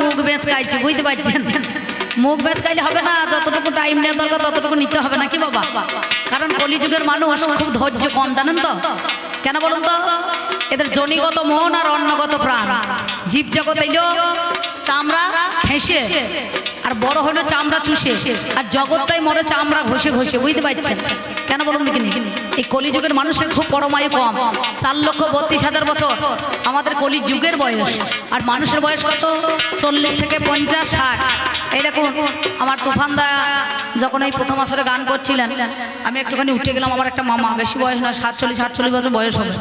মুখ বেঁচকাইছি, বুঝতে পারছেন? মুখ বেঁচকাইলে হবে না, যতটুকু টাইম নেওয়া দরকার ততটুকু নিতে হবে নাকি বাবা? কারণ কলিযুগের মানুষ খুব ধৈর্য কম, জানেন তো কেন বলুন তো? এদের জনিগত মন আর অন্নগত প্রাণ। জীব জগৎ এলো চামড়া ফেঁসে, আর বড় হলো চামড়া চুষে, আর জগৎটাই মরে চামড়া ঘষে ঘষে, বুঝতে পারছেন? কেন বলুন দেখিনি? এই কলিযুগের মানুষের খুব পরমায়ু কম। 4,32,000 বছর আমাদের কলিযুগের বয়স, আর মানুষের বয়স কত? 40 থেকে 50, 60। এই দেখুন আমার তুফানদা যখন এই প্রথম আসরে গান করছিলেন, আমি একটুখানি উঠে গেলাম। আমার একটা মামা, বেশি বয়স নয়, 47-48 বছর বয়স হবে,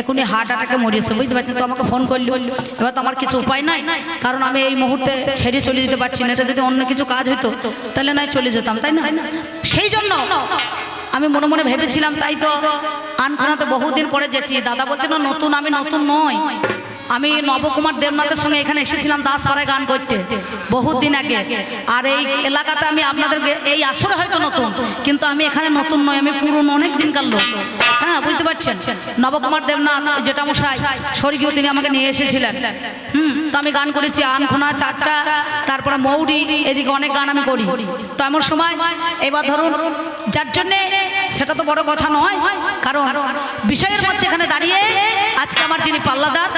এখনই হার্ট অ্যাটাকে মরিয়েছে, বুঝতে পারছেন? তো আমাকে ফোন করলো। এবার তো আমার কিছু উপায় নাই, কারণ আমি এই মুহূর্তে ছেড়ে চলে যেতে পারছি না। এটা যদি অন্য কিছু কাজ হতো তাহলে নয় চলে যেতাম, তাই না? সেই জন্য আমি মনে মনে ভেবেছিলাম, তাই তো আনকোনাতে বহুদিন পরে যেছি। দাদা বলছে না নতুন, আমি নতুন নই। আমি নবকুমার দেবনাথের সঙ্গে এখানে এসেছিলাম দাসপাড়ায় গান করতে বহুত দিন আগে। আর এই এলাকাতে আমি আপনাদেরকে এই আসরে হয়তো নতুন, কিন্তু আমি এখানে নতুন নই, আমি পুরনো অনেক দিনকার লোক। হ্যাঁ, বুঝতে পারছেন? নবকুমার দেবনাথ যেটা মশাই স্বর্গীয়, তিনি আমাকে নিয়ে এসেছিলেন। তো আমি গান করেছি আনখোনা, চারটা, তারপরে মৌরি, এদিকে অনেক গান আমি করি। তো এমন সময় এবার ধরুন, যার জন্যে সেটা তো বড় কথা নয়, কারণ বিষয়ের মধ্যে এখানে দাঁড়িয়ে আজকে আমার যিনি পাল্লাদার,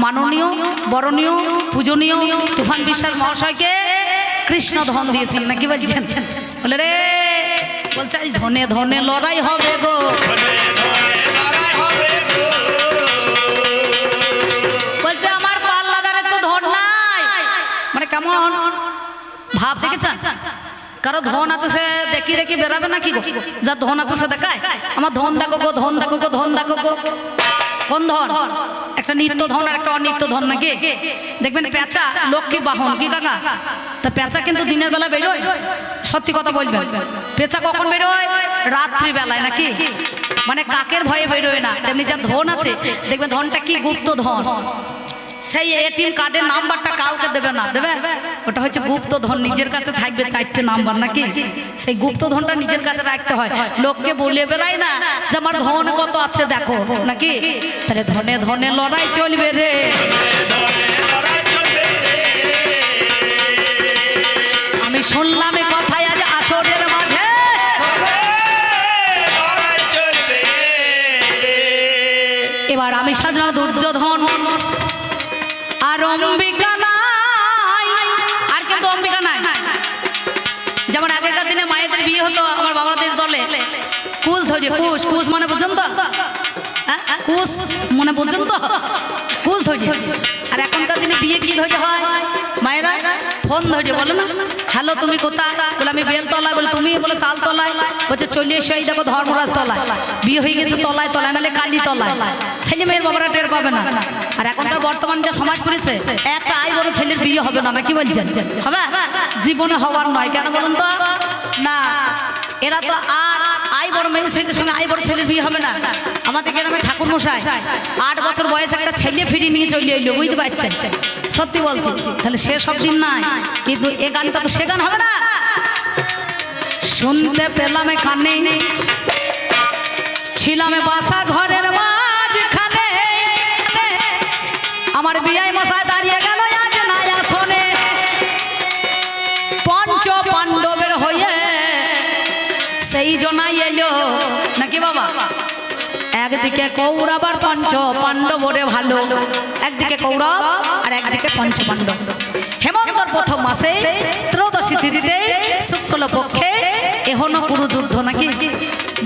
মাননীয়, বরণীয়, পূজনীয় তুফান বিশ্বাস মহাশয়কে কৃষ্ণ ধন দিয়েছেন, নাকি বলছেন? বলে রে, বলছে ধনে ধনে লড়াই হবে গো, বলছে আমার পাল্লাদারের তো ধন নাই। মানে কেমন ভাব দেখেছেন? কারো ধন আছে সে দেখি দেখি বেরাবে নাকি গো? যার ধন আছে সে দেখায় আমার ধন দেখো গো, ধন দেখো গো, ধন দেখো গো। কোন ধন? একটা নিত্য ধন আর একটা অনিত্য ধন, নাকি? দেখবেন পেঁচা লক্ষ্মীর বাহন, কি কাকা? তা পেঁচা কিন্তু দিনের বেলা বেরোয়, সত্যি কথা বলবেন। পেঁচা কখন বেরোয়? রাত্রি বেলায়, নাকি? মানে কাকের ভয়ে বেরোয় না। তেমনি যার ধন আছে দেখবেন ধনটা কি গুপ্ত ধন, সেই এটিএম কার্ডের নাম্বারটা কাউকে দেবে না, দেবে? ওটা হচ্ছে গুপ্ত ধন, নিজের কাছে থাকবে 4টে নাম্বার, নাকি? সেই গুপ্ত ধনটা নিজের কাছে রাখতে হয়, লোককে বলে বেড়াই না যে আমার ধন কত আছে দেখো, নাকি? তাহলে ধনে ধনে লড়াই চলবে রে, আমি শুনলাম এ কথাই আজ আসরের মাঝে। এবার আমি সাজলাম দুর্যোধন আর অম্বিকা নাই, আর কিন্তু অম্বিকা নাই। যেমন আগেকার দিনে মায়েদের বিয়ে হতো আমার বাবাদের দলে, কুশ ধরে, কুশ, কুশ মানে বুঝছেন তো? কুশ মনে বুঝছেন তো? কুশ ধরে। আর এখনকার দিনে বিয়ে কি ধরে হয়? মায়েরা ফোন ধরে, বলে না হ্যালো তুমি কোথায়? বলে আমি বেলতলায়। বলে তুমি? বলে তালতলায়। বলছে চলে এসো, এই দেখো ধর্মরাজ তলায়। বিয়ে হয়ে গেছে তলায় তলায়, নাহলে কালী তলায়। ছেলে মেয়ের বাবারা টের পাবে না। আর এখনকার বর্তমান যা সমাজ করেছে, একটা আই বড় ছেলের বিয়ে হবে না, নাকি বলছেন? হবে? জীবনে হওয়ার নয়। কেন বলুন তো? না, এরা তো আর আই বড় মেয়ে ছেলের সঙ্গে আই বড় ছেলের বিয়ে হবে না। আমাদের গ্রামে ঠাকুর মশাই 8 বছর বয়সে একটা ছেলে ফিরিয়ে নিয়ে চলে এলো, বুঝতে পারছেন? সত্যি বলছি। তাহলে সে সব দিন নাই, কিন্তু এ গানটা তো সে গান হবে না। শুনতে পেলাম এখানে ছিলাম বাসা ঘরের মাঝখানে, আমার বিয়াই মশাই দাঁড়িয়ে গেল আজ নাই আসনে, পঞ্চ পাণ্ডবের হয়ে সেই জনাই এলো, নাকি বাবা? একদিকে কৌরব আর পঞ্চ পাণ্ডব ওরে ভালো, একদিকে কৌরব আর একদিকে পঞ্চ পাণ্ডব। হেমন্তর প্রথম মাসে ত্রয়োদশী তিথিতে শুক্ল পক্ষে এহনো কুরু যুদ্ধ, নাকি?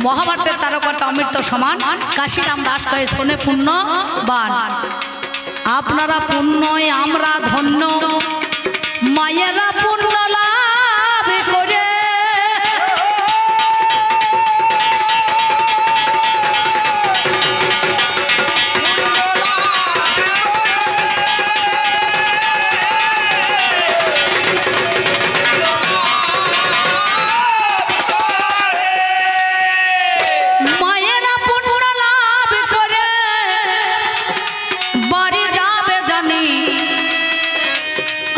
মহাভারতের তারকাটা অমৃত সমান, কাশীরাম দাস কয়ে শোনে পুণ্য বান। আপনারা পুণ্যয় আমরা ধন্য, মায়েরা পুণ্য লাভ করে।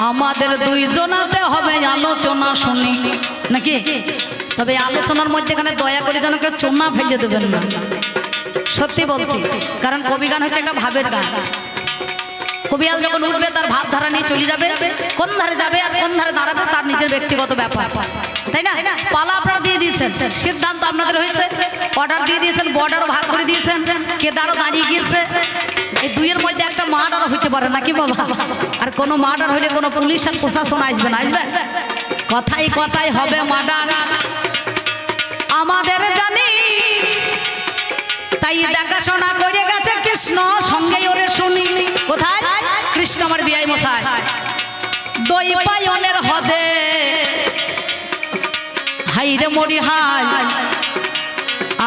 আমাদের দুইজনাতে হবে আলোচনা শুনি, নাকি? তবে আলোচনার মধ্যে এখানে দয়া করে যেন কেউ চোনা ফেলে দেবেন না, সত্যি বলছি। কারণ কবি গান হচ্ছে একটা ভাবের গান। কবিয়াল যখন উঠবে তার ভাত ধারা নিয়ে চলে যাবে, কোন ধারে যাবে আর কোন ধারে দাঁড়াবে তার নিজের ব্যক্তিগত ব্যাপার, তাই না? পালা আপনারা দিয়ে দিয়েছেন, সিদ্ধান্ত আপনাদের হয়েছে, অর্ডার দিয়ে দিয়েছেন, বর্ডারও ভাগ করে দিয়েছেন, কেদারও দাঁড়িয়ে গিয়েছে। এই দুইয়ের মধ্যে একটা মার্ডার হইতে পারে নাকি বাবা? আর কোনো মার্ডার হইলে কোনো পুলিশ আর প্রশাসন আসবে না, আসবে? কথাই কথাই হবে মার্ডার আমাদের জানি, তাই দেখাশোনা করে গেছে কৃষ্ণ, সঙ্গে ওরে শুনি। কোথায়? কৃষ্ণ আমার বিআই মশাই দই পায়নের হদে, হাই রে মরি হাই,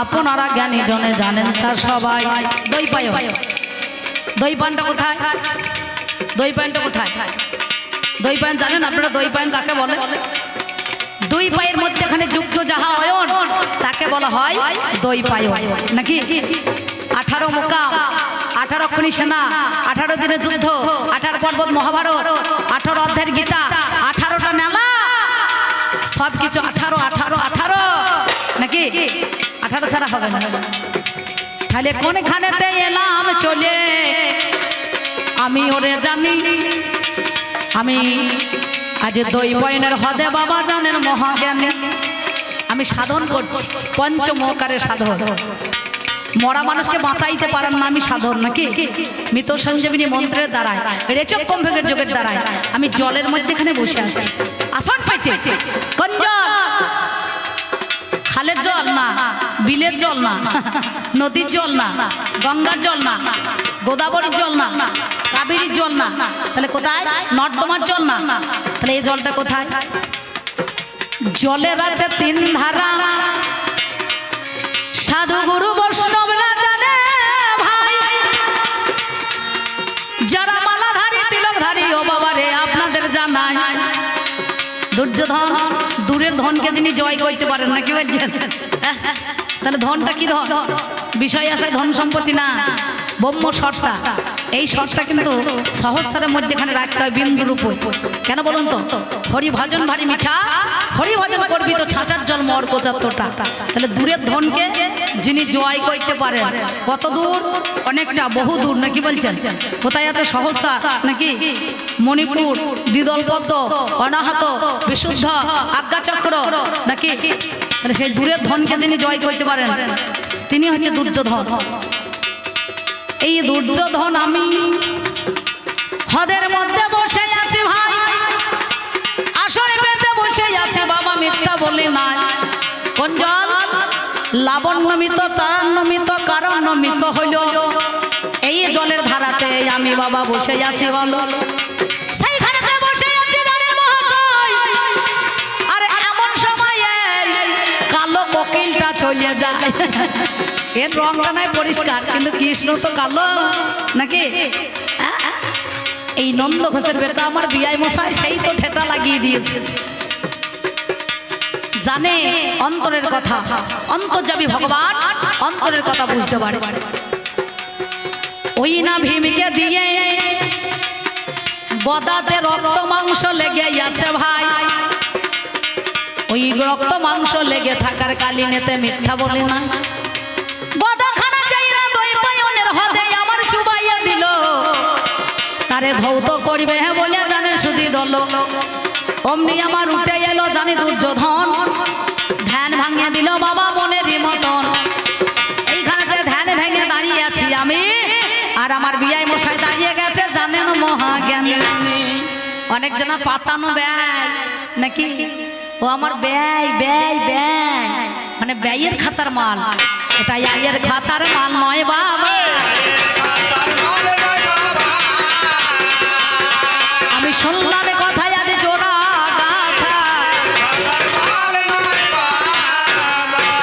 আপনারা জ্ঞানী জনে জানেন তা সবাই। দই পায়ন, দই পানটা কোথায়? দই পানটা কোথায়? দই পান জানেন আপনারা? দই পান কাকে বলে? দুই পায়ের মধ্যেখানে যুক্ত যাহা অয়ন তাকে বলা হয় দই পায়ন, নাকি? 18 মোকাম, 18 অক্ষণী সেনা, 18 দিনের যুদ্ধ, 18 পর্বত মহাভারত, 18 অধ্যায়ের গীতা, 18টা মেলা, সব কিছু 18 18 18 নাকি? 18 ছাড়া হবে না। তাহলে কোনখানেতে এলাম চলে আমি ওরে জানি, আমি আজ দই পায়নের হদে বাবা জানেন মহাজ্ঞানী। আমি সাধন করছি, পঞ্চমকারের সাধন। মরা মানুষকে বাঁচাইতে পারেন না, আমি সাধন নাকি? মৃত সঞ্জীবনী মন্ত্রের দ্বারায়, রেচক কম্ভেগের যোগের দ্বারায় আমি জলের মধ্যেখানে বসে আছি। আসন পাইতে কোন জল? খালের জল না, বিলের জল না, নদীর জল না, গঙ্গার জল না, গোদাবরীর জল না, কাবেরীর জল না, তাহলে কোথায়? নর্দমার জল না, তাহলে এই জলটা কোথায়? জলের আছে 3 ধারা, সাধু গুরু বৈষ্ণবরা জানে ভাই, যারা মালাধারী তিলকধারী ও বাবা রে আপনাদের জানাই। দুর্যোধন দূরের ধনকে যিনি জয় করতে পারেন না, কি বলছেন? তাহলে ধনটা কি ধন? বিষয় আসায় ধন সম্পত্তি না, ব্রহ্ম সত্তা। এই সত্তা কিন্তু সহস্রের মধ্যেখানে রাখতে হয় বিন্দু রূপে। কেন বলুন তো? হরি ভজন ভারী মিঠা, হরি ভজন করবি তো ছাঁচার জল মর 75টা। তাহলে দূরের ধনকে যিনি জয় করতে পারেন, কত দূর? অনেকটা, বহু দূর, নাকি বলছেন? কোথায় আছে? সহস্রা নাকি? মণিপুর, দ্বিদল পদ্ম, অনাহত, বিশুদ্ধ, আজ্ঞাচক্র নাকি? তাহলে সেই দূরের ধনকে যিনি জয় করতে পারেন তিনি হচ্ছে দুর্যোধন। এই দুর্যোধন আমি হদের মধ্যে বসে আছি ভাই, আসরে পেতে বসে আছে বাবা, মিথ্যা বলি নাই। কোন জল? লাবণ্যমিত, তারান্যমিত, কারণ্যমিত হইল এই জলের ধারাতে আমি বাবা বসে আছি। বলো সেইখানেতে বসে আছি জানেন মহাশয়, আর এমন সময়ে কালো কোকিলটা চলে যায়। এর রংটা নয় পরিষ্কার, কিন্তু কৃষ্ণ তো কালো নাকি? এই নন্দ ঘোষের বেটা আমার বিআই মশাই সেই তো ঠেটা লাগিয়ে দিয়েছে। জানে অন্তরের কথা, অন্তর্যামী ভগবান অন্তরের কথা বুঝতে পারে। ওই না ভীমকে দিয়ে গদাতে রক্ত মাংস লেগে আছে ভাই, ওই রক্ত মাংস লেগে থাকার কালিনেতে মিথ্যা বলে না। গদাখানা চাই না দই পায়নের হদে আমার চুবাইয়া দিল, তারে ধৌত করিবে বলে জানে শুধু দল। অমনি আমার উঠে এলো জানি দুর্যোধন, ধ্যান ভাঙিয়ে দিল বাবা মনেরই মতন। এইখানেতে ধ্যান ভেঙে দাঁড়িয়ে আছি আমি, আর আমার বিআই মশাই দাঁড়িয়ে গেছে জানেন মহাজ্ঞানী। অনেক জনা পাতানো ব্যয় নাকি? ও আমার ব্যয় ব্যয় ব্যয় মানে ব্যয়ের খাতার মাল, এটা আয়ের খাতার মাল নয় বাবা। আমি শুনলাম কথায় আজ জোড়া গাথা,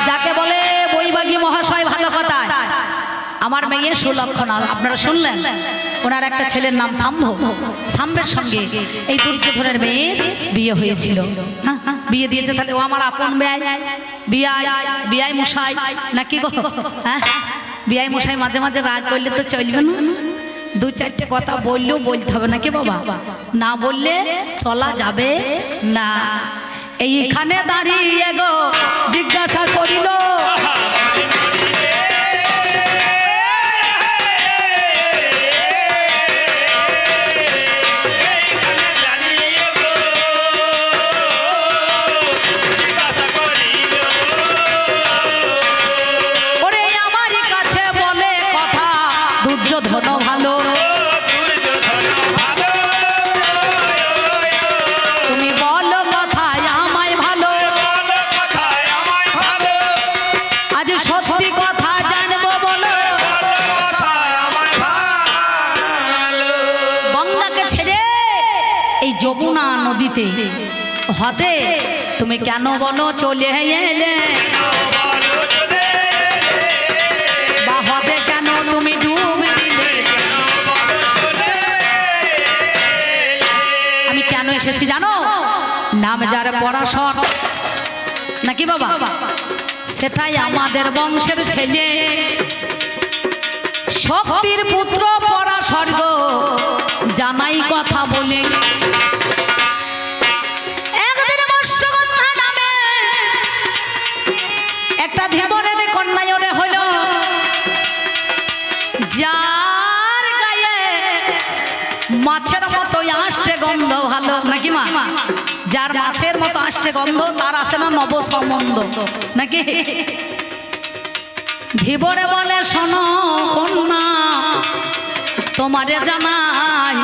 যাকে বলে বৈবাগী মহাশয় ভালো কথা। আমার মেয়ে সুলক্ষণা আপনারা শুনলেন, ওনার একটা ছেলের নাম শাম্ভ, শাম্ভের সঙ্গে এই দুর্যোধনের মেয়ের বিয়ে হয়েছিল। বিয়ে দিয়েছে, তাহলে ও আমার আপন ব্যয়, বিআই মশাই নাকি গো? হ্যাঁ, বিআই মশাই মাঝে মাঝে রাগ করলে তো চলবে না, 2-4টে কথা বললেও বলতে হবে নাকি বাবা? না বললে চলা যাবে না। এইখানে দাঁড়িয়ে গো জিজ্ঞাসা করিল, যমুনা নদীতে হতে তুমি কেন বলো চলে এলে, বা হতে কেন তুমি ডুব দিলে। আমি কেন এসেছি জানো? নাম যার পরাশর নাকি বাবা, সেটাই আমাদের বংশের ছেলে, শক্তির পুত্র পরাশর গো, জানাই কথা বলে। একদিন বর্ষগন্ধা নামে একটা ধীবরের কন্যায় ওরে হইল, যার গায়ে মাছের মতো আসছে গন্ধ ভালো নাকি মা, যার মাছের মতো আসছে গন্ধ তার আছে না নব সম্বন্ধ নাকি। ধীবরে বলে শোনো কন্যা তোমারে জানাই,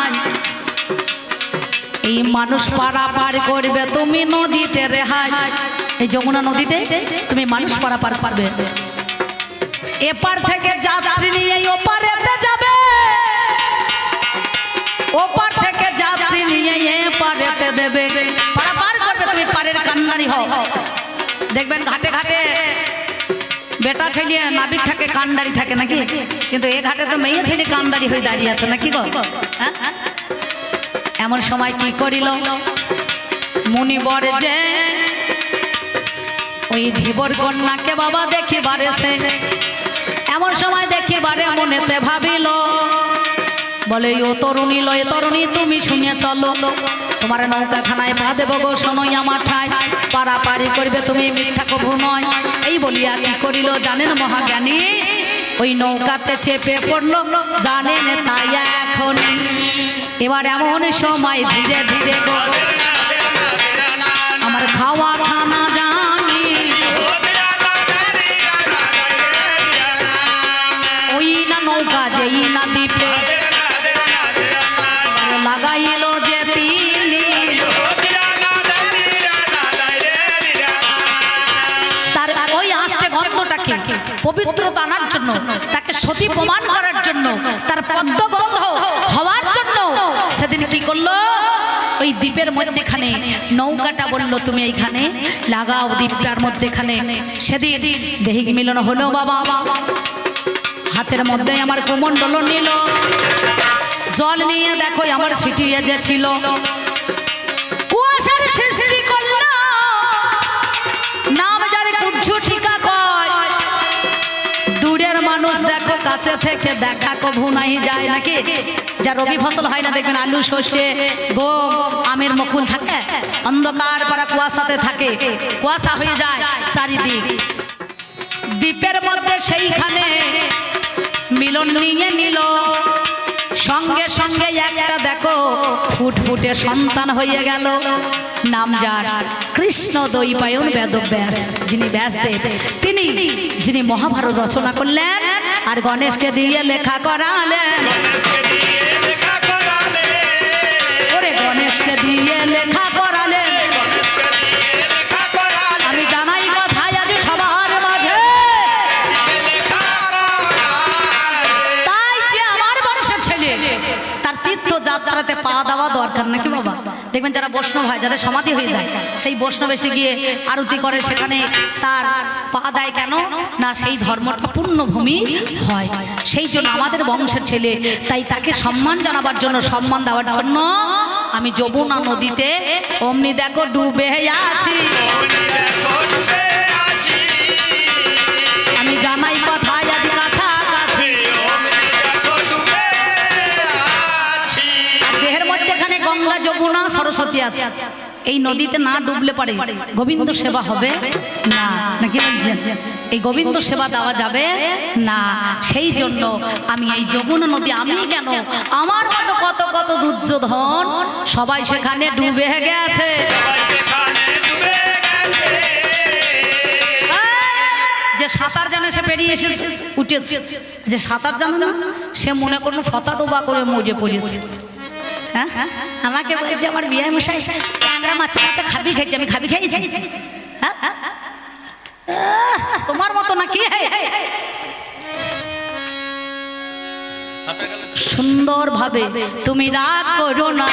এই মানুষ পারাপার করবে তুমি নদীতে রেহাই, এই যমুনা নদীতে তুমি মানুষ পারাপার পারবে। এপার থেকে যাত্রী নিয়ে ওপারেতে যাবে, ওপার থেকে যাত্রী নিয়ে এপারেতে দেবে, পারাপার করবে তুমি পারের কান্নারি হও। দেখবেন ঘাটে ঘাটে বেটা ছেলে নাবিক থাকে কান্ডারি থাকে নাকি, কিন্তু এ ঘাটে তো মেয়ে ছেলে কান্ডারি হয়ে দাঁড়িয়ে আছে নাকি গো। এমন সময় কি করিল মুনিবর যে ওই ধীবর কন্যাকে বাবা দেখিবারে সে, এমন সময় দেখিবারে মনেতে ভাবিল, বলে ও তরুণী লয় তরুণী তুমি শুনিয়ে চলো, তোমার নৌকা খানায় পা দেব গো শোনোই আমার ঠাই, পারাপারি করবে তুমি মিথ্যা কভু নয়। এই বলিয়া কি করিল জানেন মহাজ্ঞানী, ওই নৌকাতে চেপে পড়লো জানেন তাই এখন। এবার এমন সময় ধীরে ধীরে গো আমার খাওয়া খানা জানি, ওই না নৌকা যেই না দ্বীপে লাগাইল যে তিনি, তার ওই আসছে গন্ধটাকে পবিত্রতা আনার জন্য, তাকে সতী প্রমাণ করার জন্য, তার পদ্মগন্ধ হওয়ার জন্য সেদিন কি করলো, ওই দ্বীপের মধ্যেখানে নৌকাটা বললো তুমি এইখানে লাগাও দ্বীপটার মধ্যেখানে। সেদিন দেহিক মিলন হলো বাবা, হাতের মধ্যে আমার কুমণ্ডল নিল, জল নিয়ে দেখো আমার ছিটিয়ে যে ছিল, কুয়াশার সৃষ্টি করল, নাম যারে কুজ্জু ঠিকা কয়, দূরের মানুষ দেখো কাছে থেকে দেখা কভু নাই যায় নাকি। যা রবি ফসল হয় না দেখবেন আলু সর্ষে গম আমের মুকুল থাকে, অন্ধকার পারা কুয়াশাতে থাকে, কুয়াশা হয়ে যায় চারিদিক। দ্বীপের মধ্যে সেইখানে মিলন নিয়ে নিল, সঙ্গে সঙ্গে একটা দেখো ফুটফুটে সন্তান হয়ে গেল, নাম যার কৃষ্ণ দ্বৈপায়ন বেদব্যাস, যিনি ব্যাসদেব, তিনি যিনি মহাভারত রচনা করলেন আর গণেশকে দিয়ে লেখা করালেন। ওরে গণেশকে দিয়ে লেখা করালেন, আমি জানাই কথাই আজ সবার মাঝে, তাই যে আমার বংশের ছেলে তার তীর্থযাত্রাতে পা দেওয়া দরকার নাকি বাবা। দেখবেন যারা বৈষ্ণব হয়, যাদের সমাধি হয়ে যায়, সেই বৈষ্ণব এসে গিয়ে আরতি করে, সেখানে তার পা দেয় কেন না, সেই ধর্মটা পূর্ণভূমি হয়। সেই জন্য আমাদের বংশের ছেলে, তাই তাকে সম্মান জানাবার জন্য, সম্মান দেওয়ার জন্য আমি যমুনা নদীতে অমনি দেখো ডুবে আছি। আমি জানাই কথায় আজ কাছাকাছি, দেহের মধ্যেখানে গঙ্গা যমুনা সরস্বতী আছে, এই নদীতে না ডুবলে পারে গোবিন্দ সেবা হবে না নাকি বলছেন, এই গোবিন্দ সেবা দেওয়া যাবে না। সেই জন্য আমি এই যমুনা নদী, আমি কেন আমার মতো কত কত দুর্যোধন সবাই সেখানে ডুবে গেছে। যে সাঁতার জানে সে পেরিয়ে এসেছে উঠেছে, যে সাঁতার জানে না সে মনে করুন ফতা ডোবা করে মরে পড়েছে। হ্যাঁ আমাকে বলছে আমার বিয়ে মশাই ট্যাংরা মাছ মাথা খাবি খাইছে, আমি খাবি খাইছি, তোমার মতো নাকি সুন্দরভাবে তুমি রাগ করো না,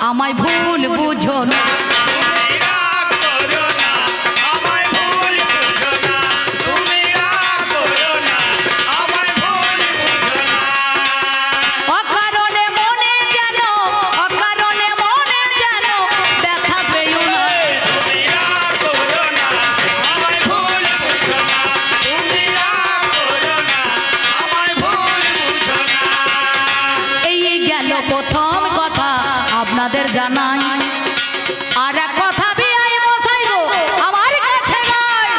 আমায় ভুল বুঝো না। প্রথম কথা আপনাদের জানাই, আর এক কথা বিআই মশাই গো আমার কাছে নাই,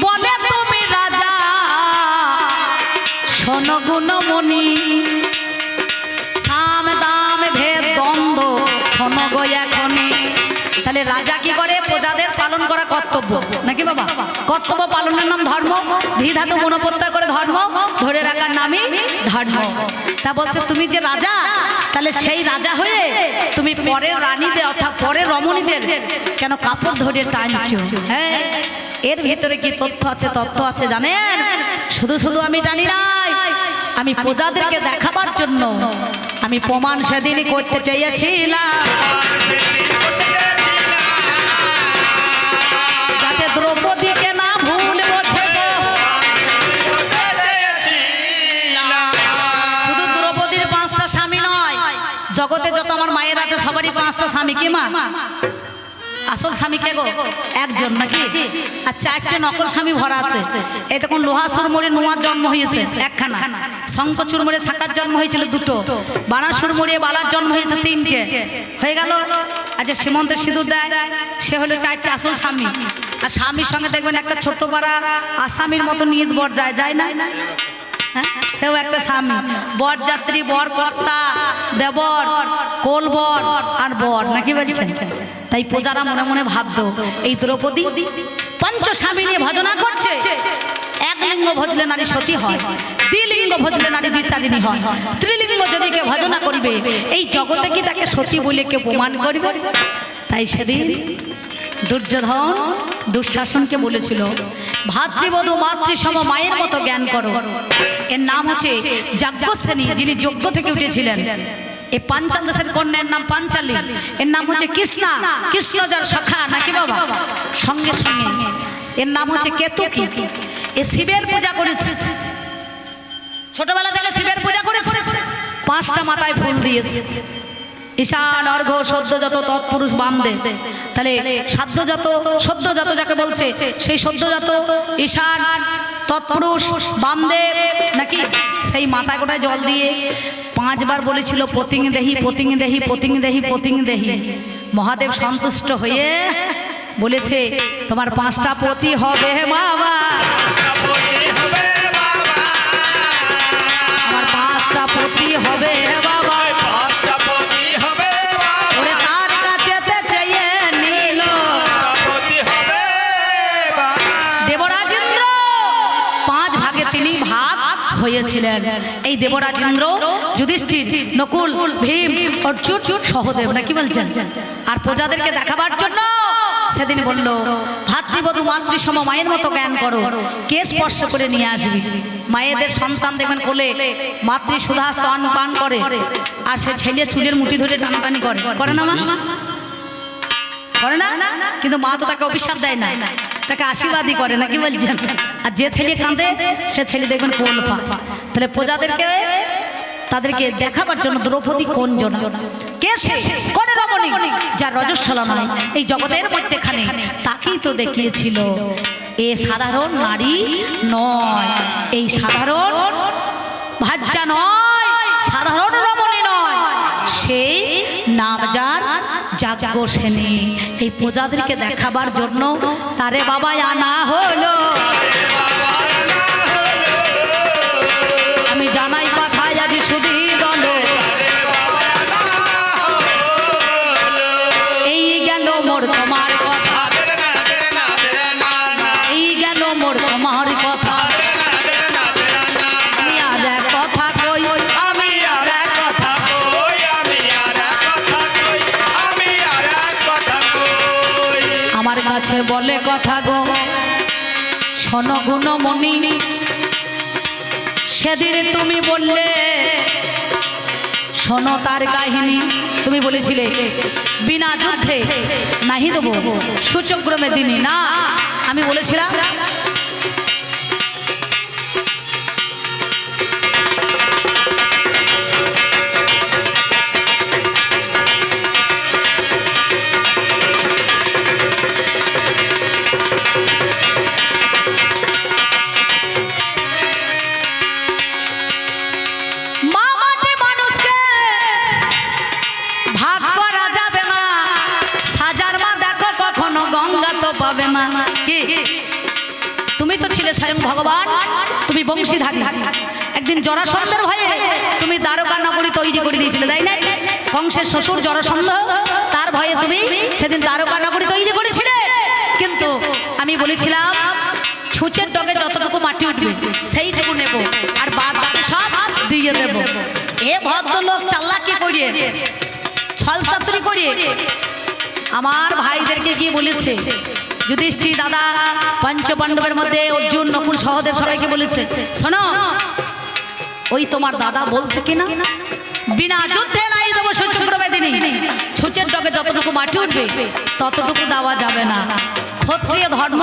বলে তুমি রাজা শোনো গুণমণি, সাম দাম ভেদ দ্বন্দ্ব শোনো গো এখনই। তাহলে রাজা কি করে? প্রজাদের পালন করা কর্তব্য নাকি বাবা? কর্তব্য পালনের নাম ধর্ম, দ্বিধাতু মনোপ্রত্যয় করে ধর্ম ধরে রাখার নামই ধর্ম। তা বলছে তুমি যে রাজা, তাহলে সেই রাজা হয়ে তুমি পরের রানীদের অর্থাৎ পরের রমণীদের কেন কাপড় ধরে টানছো? হ্যাঁ, এর ভিতরে কি তথ্য আছে? তথ্য আছে জানেন? শুধু শুধু আমি টানি নাই, আমি প্রজাদেরকে দেখাবার জন্য আমি প্রমাণ সেদিনই করতে চেয়েছিলাম, যাতে দ্রৌপদীকে না ভুল বোঝে। শুধু দ্রৌপদীর 5টা স্বামী নয়, জগতে যত আমার মায়ের আছে সবারই 5টা স্বামী। কি মা? আসল স্বামী কে গো? একজন নাকি? আর 4টে নকল স্বামী ভরা আছে। এই তখন লোহা সুরমুড়ে নোয়ার জন্ম হয়েছে একখানা, শঙ্খ চুরমুড়ে শাখার জন্ম হয়েছিল 2টো, বানাসুর মুড়িয়ে বালার জন্ম হয়েছে 3টে, হয়ে গেল। আজ সীমন্তের সিঁদুর দেয়, সে হলো 4টে আসল স্বামী। আর স্বামীর সঙ্গে দেখবেন একটা ছোট্ট পাড়া আসামির মতো নিয়ে বর যায়, যায় না? হ্যাঁ, সেও একটা স্বামী। বর যাত্রী, বর কর্তা, দেবর, কোল বর আর বর নাকি বলছেন? তাই প্রজারা মনে মনে ভাবতো এই দ্রৌপদী 5 স্বামী নিয়ে ভজনা করছে। এক লিঙ্গ ভজলে নারী সতী হয়, দ্বিলিঙ্গ ভজলে নারী দ্বিচারিণী হয়, ত্রিলিঙ্গ যদি কেউ ভজনা করিবে এই জগতে কি তাকে সতী বলে কেউ প্রমাণ করবে? তাই সেদিন দুর্যোধন দুঃশাসনকে বলেছিল, ভাতৃবধূ মাতৃসম মায়ের মতো জ্ঞান করো। এর নাম হচ্ছে যাজ্ঞসেনী, যিনি যজ্ঞ থেকে উঠেছিলেন। এই পাঞ্চাল দেশের কন্যার নাম পাঞ্চালী, এর নাম হচ্ছে কৃষ্ণা, কৃষ্ণ যার সখা নাকি বাবা? সঙ্গে সঙ্গে এর নাম হচ্ছে কেতুকী। এ শিবের পূজা করেছে, ছোটবেলা থেকে শিবের পূজা করেছে, 5টা মাথায় ফুল দিয়েছে। ঈশান অর্ঘ সদ্যজাত তৎপুরুষ বামদেব, তাহলে সাধ্যজাত সদ্যজাত যাকে বলছে সেই সদ্যজাত ঈশান তৎপুরুষ বামদেব নাকি? সেই মাথায় গোটায় জল দিয়ে 5 বার বলেছিল পতিং দেহি পতিং দেহি পতিং দেহি পতিং দেহি। মহাদেব সন্তুষ্ট হয়ে বলেছে তোমার 5টা পতি হবে বাবা, আমার 5টা পতি হবে বাবা। দেবরাজেন্দ্র 5 ভাগে তিনি ভাগ হয়েছিলেন। এই দেবরাজেন্দ্র যুধিষ্ঠির, নকুল, ভীম, অর্জুন, সহদেব নাকি বলছেন? আর প্রজাদেরকে দেখাবার জন্য সেদিন বলল ভাতৃবধূ মাতৃসম মায়ের মতো জ্ঞান করো, কে স্পর্শ করে নিয়ে আসবি। মায়েদের সন্তান দেখবেন কোলে মাতৃ সুধা স্তন পান করে, আর সে ছেলে চুলের মুঠি ধরে টানাটানি করে, করে না মা? করে না? কিন্তু মা তো তাকে অভিশাপ দেয় না, তাকে আশীর্বাদই করে নাকি বলছেন? আর যে ছেলে কাঁদে সে ছেলে দেখবেন কোল পায়। তাহলে প্রজাদেরকে তাদেরকে দেখাবার জন্য দ্রৌপদী কোন জনা, কে সে? কোন রমণী যার রজস্বলা নয় এই জগতের মধ্যেখানে, তাকেই তো দেখিয়েছিল এ সাধারণ নারী নয়, এই সাধারণ ভাজ্যা নয়, সাধারণ রমণী নয়, সেই নাম যার যাজ্ঞসেনী। এই প্রজাদেরকে দেখাবার জন্য তারে বাবা আনা হলো। আমি জানাই কথায় আজ শুধু দল, এই গেল মোর তোমার কথা, এই গেল মোর তোমার কথা। আমি আর এক কথা কই, আমি আর এক কথা কই, আমার কাছে বলে কথা গো শোনো গুণমণি, সেদিন তুমি বললে শোনো তার কাহিনী, তুমি বলেছিলে বিনা যুদ্ধে নাহি দেবো সূচক্রমে দিনই না। আমি বলেছিলাম পাবে না। কি তুমি তো ছিলে স্বয়ং ভগবান, তুমি বংশীধারী। একদিন জরাসন্ধের ভয়ে তুমি দ্বারকা নগরী তৈরি করে দিয়েছিলে, তাই না? কংসের শ্বশুর জরাসন্ধ, তার ভয়ে তুমি সেদিন দ্বারকা নগরী তৈরি করেছিলে। কিন্তু আমি বলেছিলাম ছুঁচের ডগে যতটুকু মাটি উঠবে সেইটুকু নেব, আর বাদ বাকি সব দিয়ে দেব। এ ভদ্রলোক চাল্লাকি করিয়ে ছল চাতুরি করিয়ে আমার ভাইদেরকে গিয়ে বলেছে, যুধিষ্ঠির দাদা, পঞ্চপাণ্ডবের মধ্যে অর্জুন, নকুল, সহদেব সবাইকে বলেছে, শোনো ওই তোমার দাদা বলছে কিনা বিনা যুদ্ধে নাই দেবো সূচক্রমে দিনই। ছুঁচের ডগে যতটুকু মাটি উঠবে ততটুকু দেওয়া যাবে না। ক্ষত্রিয় ধর্ম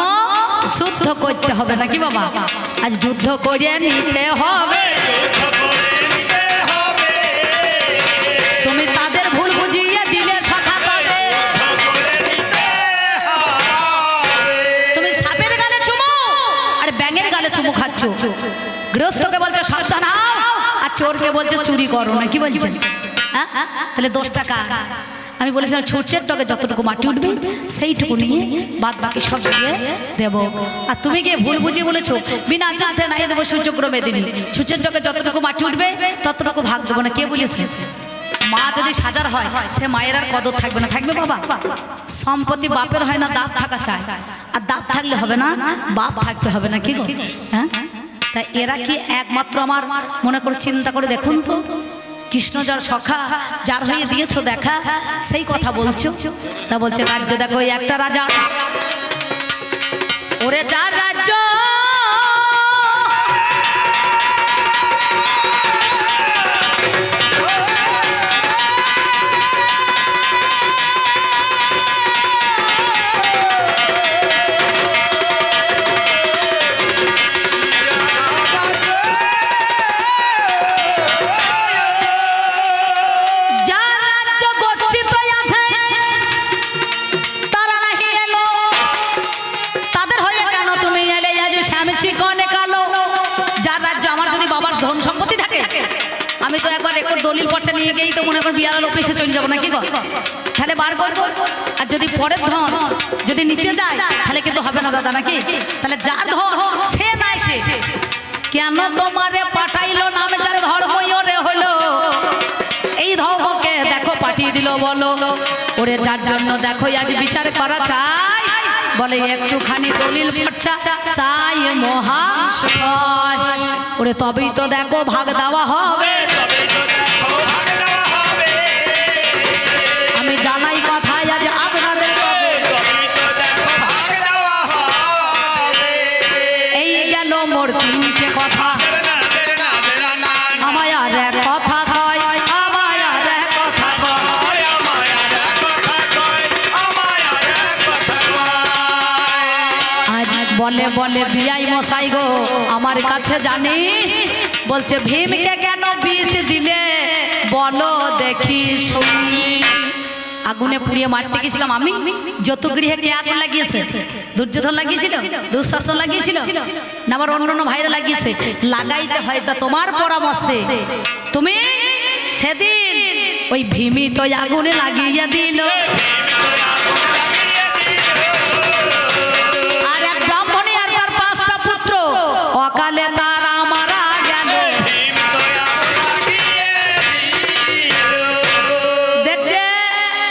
যুদ্ধ করতে হবে নাকি বাবা? আজ যুদ্ধ করে নিতে হবে। তুমি তাদের ভুল বুঝিয়ে দিলে সখা, তবে তুমি সাপের গালে চুমু আর ব্যাঙের গালে চুমু খাচ্ছ। গৃহস্থকে বলছে সাবধান হও, আর চোরকে বলছে চুরি করো না। কি বলছেন? হ্যাঁ, তাহলে 10 টাকা আমি বলেছিলাম ছুঁচের ডগে যতটুকু মাটি উঠবে সেইটুকু নিয়ে বাদ বাকি সব দিয়ে দেব। আর তুমি গিয়ে ভুল বুঝিয়ে বলেছো বিনা যুদ্ধে নাই দেবো সূচক্রমে দিনই। ছুঁচের ডগে যতটুকু মাটি উঠবে ততটুকু ভাগ দেবো না। কে বলেছে? মা যদি সাজার হয় সে মায়ের আর কদর থাকবে না। থাকবে বাবা? সম্পত্তি বাপের হয় না, দাঁত থাকা চায়। আর দাঁত থাকলে হবে না, বাপ থাকতে হবে না। কি গো? হ্যাঁ, তাই এরা কি একমাত্র আমার মনে করে চিন্তা করে দেখুন তো, কৃষ্ণ যার সখা, যার হয়ে দিয়েছো দেখা, সেই কথা বলছো। তা বলছে রাজ্য দেখো, ওই একটা রাজা, ওরে যার রাজ্য আমি তো একবার রেকর্ড দলিল পর্চা নিয়ে গিয়েই তো মনে কর বিয়ার অফিসে চলে যাবো নাকি গো? তাহলে বার করবো। আর যদি পরের ধন যদি নিতে যায় তাহলে কিন্তু হবে না দাদা, নাকি? তাহলে যার ধন সে নাই সে কেন তোমারে পাঠাইলো, নামে যার ধর্ম রে হলো, এই ধর্মকে দেখো পাঠিয়ে দিল বলো। ওরে যার জন্য দেখো আজ বিচার করা চাই, বলে একটুখানি দলিল পর্চা চাই মহাশয়। ওরে তবেই তো দেখো ভাগ দেওয়া হবে। আমি জানাই কথা আজ আপনাদের, এই গেল মোর 3টে কথা। আমায় আর এক কথা কয়, আমায় আর এক কথা কয়, আজ বলে বলে বিয়াই মশাই গো আমার কাছে জানি, বলছে ভীমকে কেন বিষ দিলে বলো দেখি শুনি। আগুনে পুড়িয়ে মারতে গেছিলাম আমি, যত গৃহে কে আগুন লাগিয়েছে? দুর্যোধন লাগিয়েছিল, দুঃশাসন লাগিয়েছিল না, আবার অন্য ভাইরা লাগিয়েছে? লাগাইতে হয় তা তোমার পরামর্শে। তুমি সেদিন ওই ভীমি তো আগুনে লাগিয়ে দিল, আর এক ব্রাহ্মণী আর তার 5টা পুত্র অকালে তারা মারা গেল।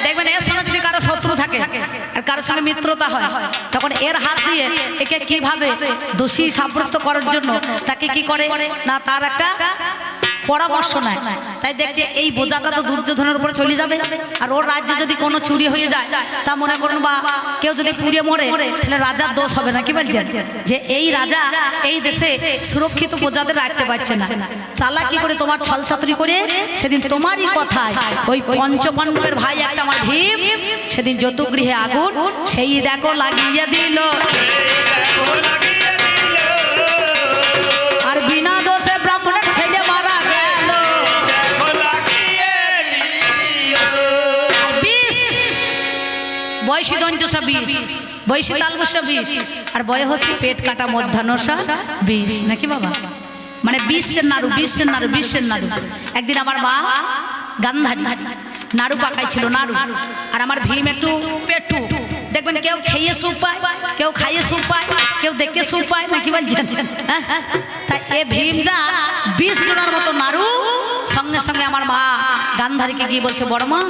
দেখবেন এর সঙ্গে যদি কারো শত্রু থাকে আর কারোর সঙ্গে মিত্রতা হয়, তখন এর হাত দিয়ে একে কিভাবে দোষী সাব্যস্ত করার জন্য তাকে কি করে না, তার একটা পরামর্শ নেয়। তাই দেখছে এই বোঝাটা তো দুর্যোধনের উপরে চলে যাবে, আর ওর রাজ্যে যদি কোনো চুরি হয়ে যায় তা মনে করুন বা কেউ যদি পুড়ে মরে তাহলে রাজার দোষ হবে না। কি বলছেন যে এই রাজা এই দেশে সুরক্ষিত প্রজাদের রাখতে পারছে না, চালাকি করে তোমার ছলচাতুরি করে সেদিন তোমারই কথায় ওই পঞ্চপাণ্ডবের ভাই একটা আমার ভীম সেদিন যতুগৃহে আগুন সেই দেখো লাগিয়ে দিল, আর বিনা দোষে ব্রাহ্মণের ছেলে মারা গেল। বয়সী দন্তসা 20, বয়সী তালবসা 20, আর বয় হচ্ছে পেট কাটা মধ্যাহ্নসা 20 নাকি বাবা, মানে 20 নাড়ু 20 নাড়ু 20 নাড়ু। একদিন আমার মা গান্ধারী নাড়ু পাকাইছিল নাড়ু, আর আমার ভীম একটু পেটু, দেখবেন কেউ খেয়ে সুখ পায়, কেউ খাইয়ে সুখ পায়, কেউ দেখে সুখ পায় নাকি বলছেন। তাই এ ভীম যা 20 জনের মতো নাড়ু সঙ্গে সঙ্গে আমার মা গান্ধারীকে গিয়ে বলছে বড় মা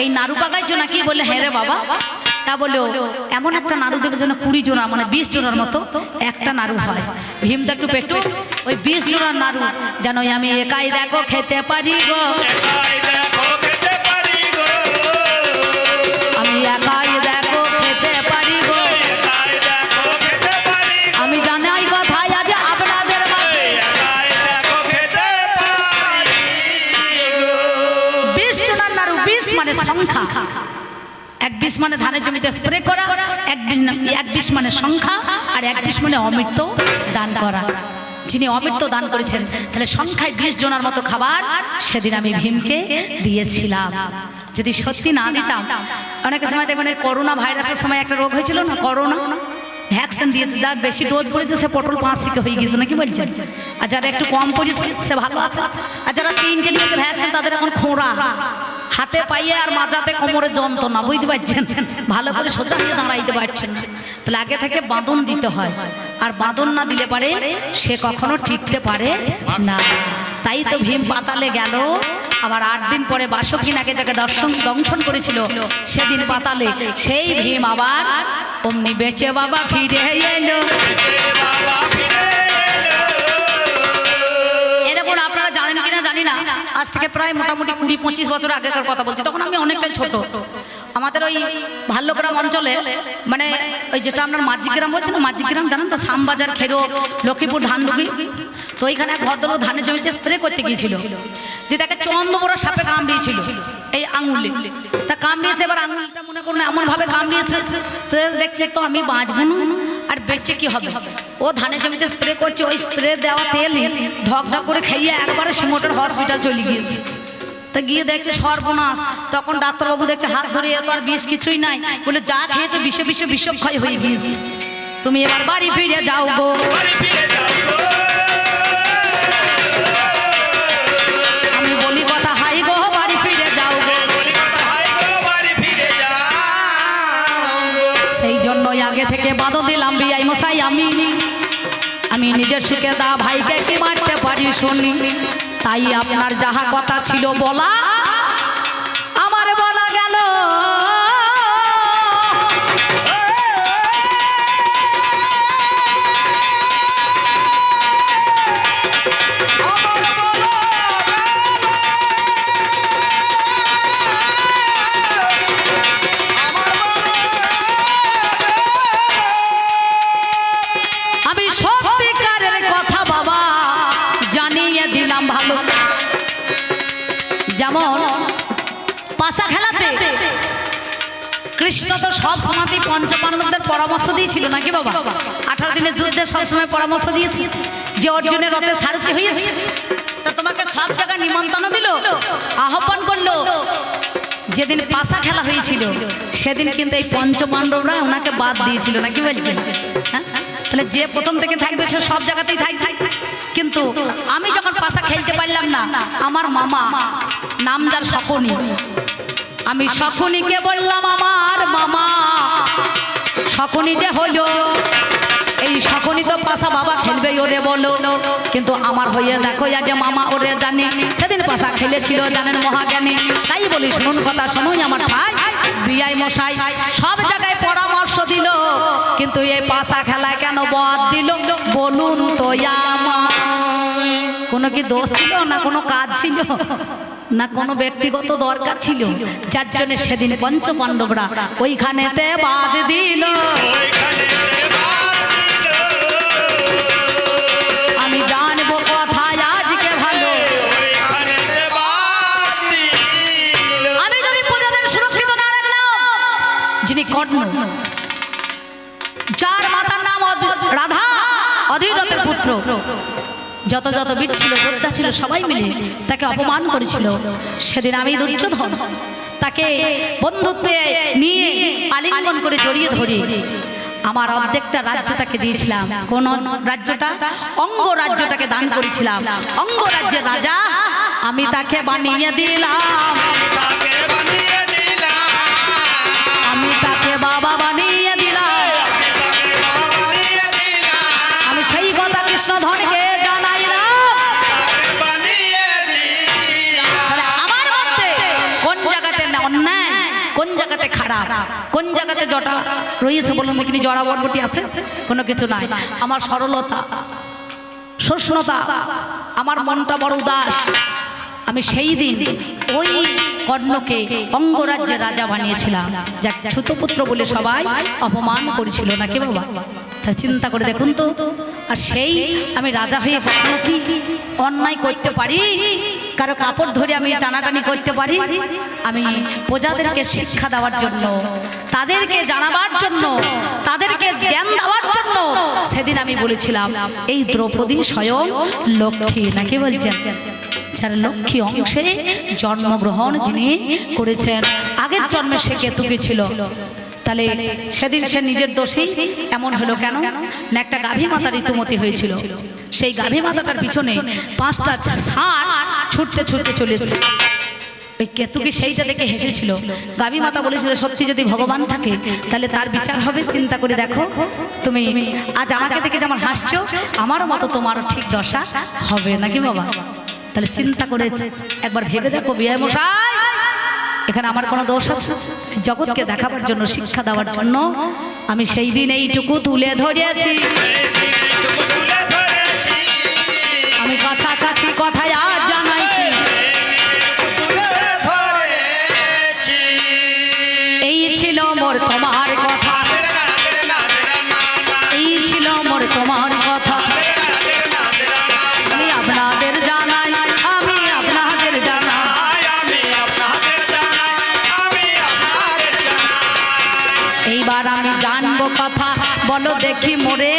এই নাড়ু পাকাইছো নাকি? বললে হ্যাঁ রে বাবা। তা বললো এমন একটা নাড়ু দেবে যেন 20 জনের মানে 20 জনের মতো একটা নাড়ু হয়। ভীম তো একটু পেটু, ওই 20 জনের নাড়ু যেন আমি একাই দেখো খেতে পারি গো, আমি একাই দেখো খেতে পারি গো, আমি জানাই কথাই আজ আপনাদের মাঝে 20 জনের নাড়ু, 20 মানে সংখ্যা, 1-20 মানে ধানের জমিতে স্প্রে করা, 1-20 মানে সংখ্যা, আর 1-20 মানে অমৃত দান করা। যিনি অমৃত দান করেছেন তাহলে সংখ্যায় 20 জনের মতো খাবার সেদিন আমি ভীমকে দিয়েছিলাম। যদি সত্যি না দিতাম, অনেক সময় দেখবেন করোনা ভাইরাসের সময় একটা রোগ হয়েছিল না, করোনা ভ্যাকসিন দিয়েছে, যার বেশি ডোজ পড়েছে সে পটল 5 শিখে হয়ে গেছে নাকি বলছেন, আর যারা একটু কম পড়েছে সে ভালো আছে, আর যারা 3টে নিয়েছে ভ্যাকসিন তাদের এখন খোঁড়া, হাতে পাইয়ে আর মাজাতে কোমরের যন্ত্রণা, বুঝতে পারছেন, ভালো করে সোজা হয়ে দাঁড়াইতে পারছেন। তাহলে আগে থেকে বাঁধন দিতে হয়, আর বাঁধন না দিলে পারে সে কখনো টিকতে পারে না। তাই তো ভীম পাতালে গেল, আবার 8 দিন পরে বাসুকিনাকে যাকে দংশন করেছিল সেদিন পাতালে সেই ভীম আবার অমনি বেঁচে বাবা ফিরে এলো। এরকম আপনারা জানেন কিনা জানি না, আজ থেকে প্রায় মোটামুটি 20-25 বছর আগেকার কথা বলছি, তখন আমি অনেকটাই ছোট। আমাদের ওই ভাল্যগ্রাম অঞ্চলে মানে ওই যেটা আপনার মাঝিগ্রাম বলছে না, মাঝিগ্রাম জানেন তো, শ্যামবাজার খেরো লক্ষ্মীপুর ধানডুগি, তো ওইখানে এক ভদ্রলোক ধানের জমিতে স্প্রে করতে গিয়েছিল, দিয়ে তাকে চন্দ্রবড় সাপে কামড়িয়েছিল এই আঙুলে, তা কামড়িয়েছে, এবার আঙুলটা মনে করুন এমনভাবে কামড়িয়েছে তো দেখছে তো আমি বাঁচব না, আর বেঁচে কি হবে, ও ধানের জমিতে স্প্রে করছে, ওই স্প্রে দেওয়া তেল ঢক ঢক করে খাইয়ে একবারে সিমোটের হসপিটাল চলে গিয়েছে। তা গিয়ে দেখছে সর্বনাশ, তখন ডাক্তারবাবু দেখছে হাত ধরে, এত আর বিষ কিছুই নাই, বলে যা খেয়েছো বিষক্ষয় হয়ে গিয়েছে, তুমি এবার বাড়ি ফিরে যাও গো। আমি বলি কথা হাই গো বাড়ি ফিরে যাও গো। সেই জন্যই আগে থেকে বাঁধো দিলাম বিআই মশাই, আমি নিজের সুখে দা ভাইকে কি মারতে পারি শুনি, তাই আপনার যাহা কথা ছিল বলা আমার বলা গেল। আমি সত্যিকারের কথা বাবা জানিয়ে দিলাম ভালো। যেমন পাশা খেলাতে কৃষ্ণ তো সব সময়তেই পঞ্চপাণ্ডবদের পরামর্শ দিয়েছিল নাকি বাবা, 18 দিনের যুদ্ধে সবসময় পরামর্শ দিয়েছি যে অর্জুনের রথে সারথি হয়েছে, তা তোমাকে সব জায়গায় নিমন্ত্রণ দিল, আহ্বান করলো। যেদিন পাশা খেলা হয়েছিল সেদিন কিন্তু এই পঞ্চপাণ্ডবরা ওনাকে বাদ দিয়েছিল নাকি বলছেন, হ্যাঁ, তাহলে যে প্রথম থেকে থাকবে সে সব জায়গাতেই থাকবে। কিন্তু আমি যখন পাশা খেলতে পারলাম না, আমার মামা নাম যার শকুনি, আমি শকুনিকে বললাম আমার মামা, শকুনি যে হলো এই শকুনি তো পাশা বাবা খেলবে ওরে বলো, কিন্তু আমার হয়ে দেখো যে মামা ওরে জানি সেদিন পাশা খেলেছিল জানেন মহাজ্ঞানী। তাই বলি শুনুন কথা, শুনুন আমার ভাই বিআই মশাই সব জায়গায় পরামর্শ দিল, কিন্তু এই পাশা খেলায় কেন বাদ দিল বলুন তো আমার। কোনো কি দোষ ছিল না কোনো কাজ ছিল না কোনো ব্যক্তিগত দরকার ছিল, যার জন্য সেদিন পঞ্চ পাণ্ডবরা ওইখানেতে বাদ দিল। আমি জানবো কথায় আজকে ভালো, আমি যদি প্রজাদের সুরক্ষিত না রাখলাম, যিনি কর্ণ, যার মাতার নাম রাধা, অধীরথের পুত্র, যত যত বীর ছিল, যোদ্ধা ছিল, সবাই মিলে তাকে অপমান করেছিল। সেদিন আমি দুর্যোধন তাকে বন্ধুত্বে নিয়ে আলিঙ্গন করে জড়িয়ে ধরে আমার অর্ধেকটা রাজ্য তাকে দিয়েছিলাম। কোন রাজ্যটা? অঙ্গ রাজ্যটাকে দান করেছিলাম। অঙ্গ রাজ্যের রাজা আমি তাকে বানিয়ে দিলাম, আমি তাকে বাবা বানিয়ে দিলাম। আমি সেই কথা কৃষ্ণধনকে জানাইলাম। আমার মধ্যে কোন জায়গাতে অন্যায়, কোন জায়গাতে খারাপ, কোন জায়গাতে জটা রয়েছে বলুন দেখিনি? জড়া বরবটি আছে? কোনো কিছু নাই। আমার সরলতা, সষ্ণতা, আমার মনটা বড় উদাস। আমি সেই দিন ওই কর্ণকে অঙ্গরাজ্যের রাজা বানিয়েছিলাম, যাক ছোটপুত্র বলে সবাই অপমান করেছিল নাকি বাবা? তা চিন্তা করে দেখুন তো। আর সেই আমি রাজা হয়ে কখনো কি অন্যায় করতে পারি? কারো কাপড় ধরে আমি টানাটানি করতে পারি? আমি প্রজাদেরকে শিক্ষা দেওয়ার জন্য, তাদেরকে জানাবার জন্য, তাদেরকে জ্ঞান দেওয়ার জন্য সেদিন আমি বলেছিলাম এই দ্রৌপদী স্বয়ং লক্ষ্মী নাকি বলছেন? যারা লক্ষ্মী অংশে জন্মগ্রহণ যিনি করেছেন, আগের জন্মে সে কেতুকে ছিল। তাহলে সেদিন সে নিজের দোষেই এমন হলো কেন না? একটা গাভী মাতা ঋতুমতি হয়েছিল, সেই গাভী মাতাটার পিছনে 5টা ষাঁড় ছুটতে ছুটতে চলেছে। ওই কেতুকে সেইটা দেখে হেসেছিল। গাভী মাতা বলেছিল সত্যি যদি ভগবান থাকে তাহলে তার বিচার হবে। চিন্তা করে দেখো, তুমি আজ আমাকে দেখে যেমন হাসছো, আমারও মতো তোমারও ঠিক দশা হবে নাকি বাবা? তাহলে চিন্তা করে একবার ভেবে দেখো বিয়াই মশাই, এখানে আমার কোনো দোষ আছে? জগৎকে দেখাবার জন্য, শিক্ষা দেওয়ার জন্য আমি সেই দিন এইটুকু তুলে ধরেছি। আমি কাছাকাছি কথায় আজ জানাইছি, এই ছিল মোর তোমার কথা, এই ছিল মোর তোমার কথা। আমি আপনাদের জানাই, আমি আপনাদের জানাই, এইবার আমি জানবো কথা বলো দেখি মোরে।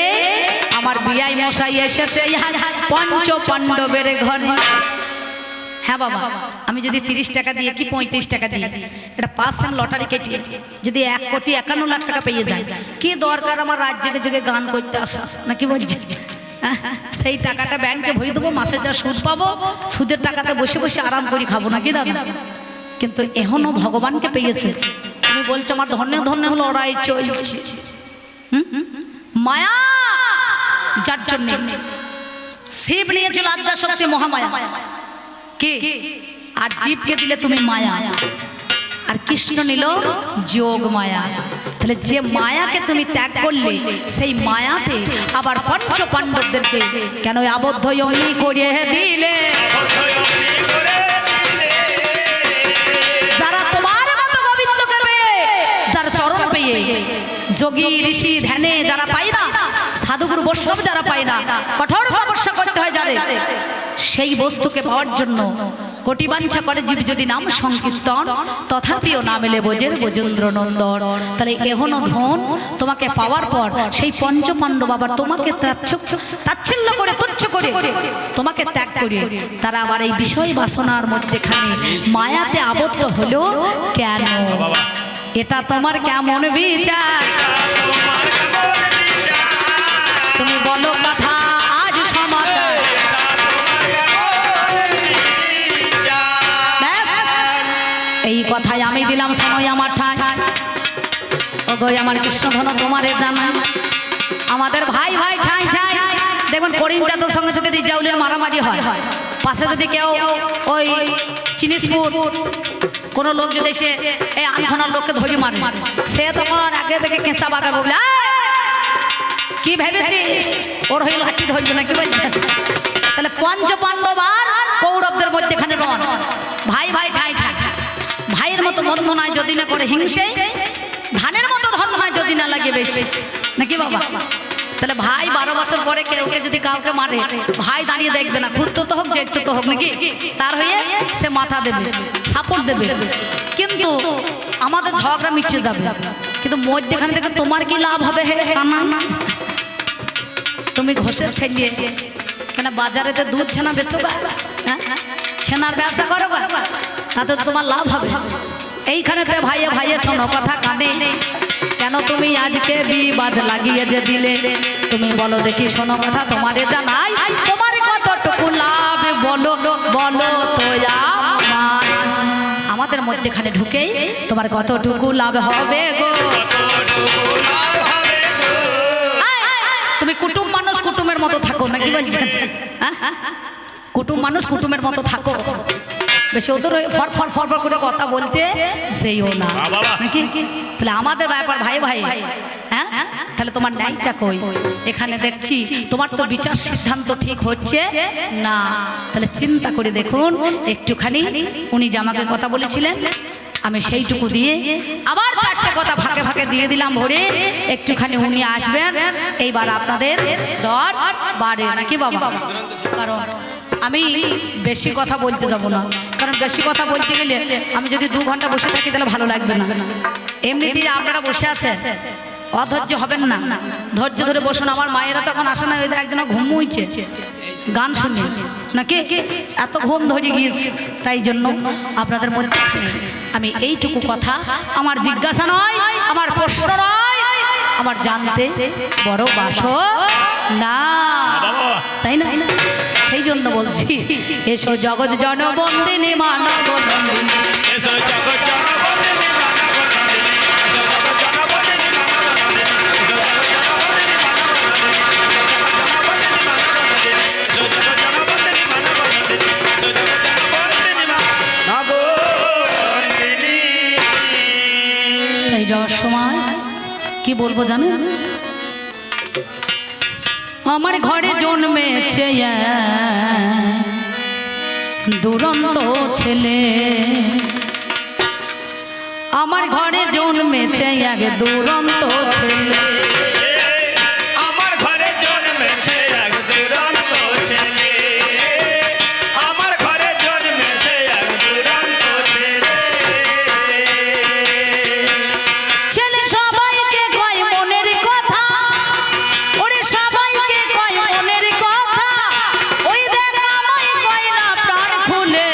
আমার বিয়াই মশাই এসেছে পঞ্চ পাণ্ডবের ঘরে। হ্যাঁ বাবা, আমি যদি 30 টাকা দিয়ে কি 35 টাকা দিয়ে এটা 5 লটারি কেটে যদি 1,51,00,000 টাকা পেয়ে যায়, কি দরকার আমার রাত জেগে জেগে গান করতে আসা নাকি বলছে? সেই টাকাটা ব্যাংকে ভরে দেবো, মাসে যা সুদ পাবো, সুদের টাকাতে বসে বসে আরাম করে খাবো নাকি দাদা? কিন্তু এখনো ভগবানকে পেয়েছে। তুমি বলছো আমার ধন্য ধন্য লড়াই চলছে, মায়া, যার জন্য শিব নিয়েছিল আদ্যা শক্তি মহামায়া কে, আর জীবকে দিলে তুমি মায়া, আর কৃষ্ণ নিল যোগ মায়া। তাহলে যে মায়াকে তুমি ত্যাগ করলে, সেই মায়াতে আবার পঞ্চ পাণ্ডবদেরকে কেন আবদ্ধ অগ্নি করে দিলে? যারা তোমার মতো গোবিন্দকে পেয়ে, যারা চরণ পেয়ে, যোগী ঋষি ধ্যানে যারা পায় না, সাধুগুরু বৈষ্ণব যারা পায় না, কঠোর তপস্যা করতে হয় যাদের, সেই বস্তুকে পাওয়ার জন্য কোটি বাঞ্ছা করে জীব যদি নাম সংকীর্তন, তথাপিও না মেলে বোঝের বোজেন্দ্র নন্দন। তাহলে এহনো ধন তোমাকে পাওয়ার পর সেই পঞ্চ পাণ্ডব আবার তোমাকে তাচ্ছিল্য করে, তুচ্ছ করে, তোমাকে ত্যাগ করে তারা আবার এই বিষয় বাসনার মধ্যেখানে মায়াতে আবদ্ধ হলো কেন? এটা তোমার কেমন বিচার? তুমি বলো কথা আজ সমাচার। এই কথাই আমি দিলাম সময় আমার ঠাই। ওগো আমার কৃষ্ণধন তোমারে জানা, আমাদের ভাই ভাই ঠাই ঠাই দেখুন, করিম চাচার সঙ্গে যদি রিজাউলের মারামারি হয়, পাশে যদি কেউ ওই চিনিসপুর কোনো লোক যদি এসে এই আনখানার লোককে ধরে মারে, সে তখন আগে থেকে কেঁচা বাগা বলে কি ভেবেছিস ওর হয়ে লাঠি ধরবে না, কি বলছেন? তাহলে পঞ্চ পাণ্ডব আর কৌরবদের মধ্যেখানে রণ, ভাই ভাই ঠাই ঠাই, ভাইয়ের মতো বন্ধ নয় যদি না করে হিংসে, ধানের মতো ধন নয় যদি না লাগে বেশি, নাকি বাবা? তাহলে ভাই 12 বছর পরে ওকে যদি কাউকে মারে, ভাই দাঁড়িয়ে দেখবে না, খুঁজতো তো হোক যেত তো হোক, নাকি? তার হয়ে সে মাথা দেবে, সাপোর্ট দেবে। কিন্তু আমাদের ঝগড়া মিটে যাবে, কিন্তু মধ্যেখানে দেখে তোমার কি লাভ হবে? হে কানা, তুমি ঘষে ছেলিয়ে কেন বাজারেতে দুধ ছানা বেচো বা, হ্যাঁ ছানার ব্যবসা করো বা, তাতে তোমার লাভ হবে। এইখানেতে ভাইয়ে ভাইয়ে শোনো কথা কানে, কেন তুমি আজকে বিবাদ লাগিয়ে যে দিলে? তুমি বলো দেখি, শোনো কথা তোমারে জানাই, তোমার কতটুকু লাভ বলো বলো তো আমাদের মধ্যেখানে ঢুকেই তোমার কতটুকু লাভ হবে গো? তুমি কুটুম মানুষ কুটুমের মতো থাকো, নাকি বলছেন? কুটুম মানুষ কুটুমের মতো থাকো, বেশি ওদের ফর ফর ফর ফর করে কথা বলতে যেও না, নাকি? তাহলে আমাদের ব্যাপার ভাই ভাই, হ্যাঁ তাহলে তোমার ন্যায়টা কই? এখানে দেখছি তোমার তো বিচার সিদ্ধান্ত ঠিক হচ্ছে না, তাহলে চিন্তা করে দেখুন একটুখানি। উনি যে আমাকে কথা বলেছিলেন, আমি সেইটুকু দিয়ে আবার 4টে কথা ফাঁকে ফাঁকে দিয়ে দিলাম ভরে, একটুখানি উনি আসবেন, এইবার আপনাদের দর বাড়ে, নাকি বাবা? কারণ আমি বেশি কথা বলতে যাব না, কারণ বেশি কথা বলতে গেলে আমি যদি 2 ঘন্টা বসে থাকি তাহলে ভালো লাগবে না। এমনিতেই আপনারা বসে আছেন, অধৈর্য হবেন না, ধৈর্য ধরে বসুন। আমার মায়েরা তখন আসে না, ওই একজন ঘুমুইছে গান শুনে, নাকি? এত ঘুম ধরে গিয়েছে, তাই জন্য আপনাদের মধ্যে আমি এইটুকু কথা, আমার জিজ্ঞাসা নয়, আমার প্রশ্ন নয়, আমার জানতে বড় বাসো না, তাই না? সেই জন্য বলছি, এসো জগৎ জনবন্দিনী মানব নন্দিনী, এসো জগৎ জনবন্দিনী মানব নন্দিনী, এই যাওয়ার সময় কি বলবো জানেন? আমার ঘরে জন্মেছে দুরন্ত ছেলে, আমার ঘরে জন্মেছে এক দুরন্ত ছেলে, আমার ঘরে জন্মেছে এক দুরন্ত ছেলে, আমার ঘরে জন্মেছে এক দুরন্ত ছেলে। ছেলে সবাইকে কয় মনের কথা, ওরে সবাইকে কয় মনের কথা, ওই দেখ আমায় কয় না প্রাণ খুলে।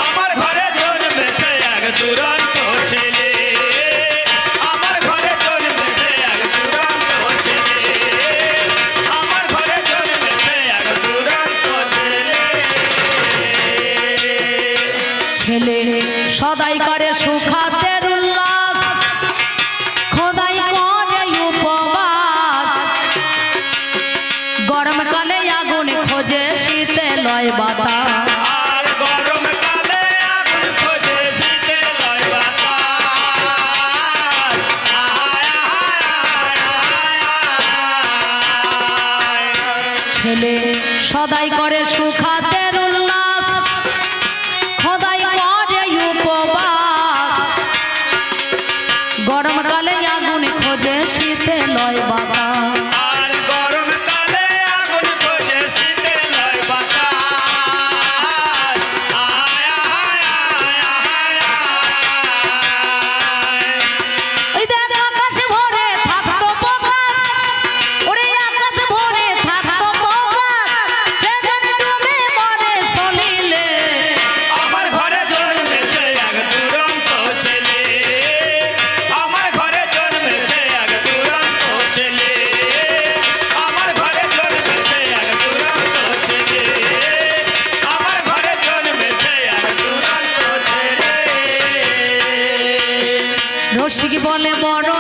আমার ঘরে জন্মেছে এক দুরন্ত ছেলে, আমার ঘরে জন্মেছে এক দুরন্ত ছেলে, আমার ঘরে জন্মেছে এক দুরন্ত ছেলে। ছেলে সদাই করে সুখাতের উল্লাস, খোদাই করে উপবাস, গরমকালে আগুন খোঁজে শীতে লয় বাতাস, আর গরমকালে আগুন খোঁজে শীতে লয় বাতাস। ছেলে সদাই করে সুখাতের উল্লাস, খোদাই করে উপবাস, গরমকালে আগুন খোঁজে শীতে লয় বাতাস, আর গরমকালে আগুন খোঁজে শীতে লয় বাতাস। ওই দেখ আকাশ ভরে থাকতো প্রকাশ, ওরে আকাশ ভরে থাকতো প্রকাশ, সেখানে ডুবে মরে চলিলে। আমার ঘরে জন্মেছে এক দুরন্ত ছেলে, আমার ঘরে জন্মেছে এক দুরন্ত ছেলে, আমার ঘরে জন্মেছে এক দুরন্ত ছেলে, আমার ঘরে জন্মেছে এক দুরন্ত ছেলে। রসিক বলে বড়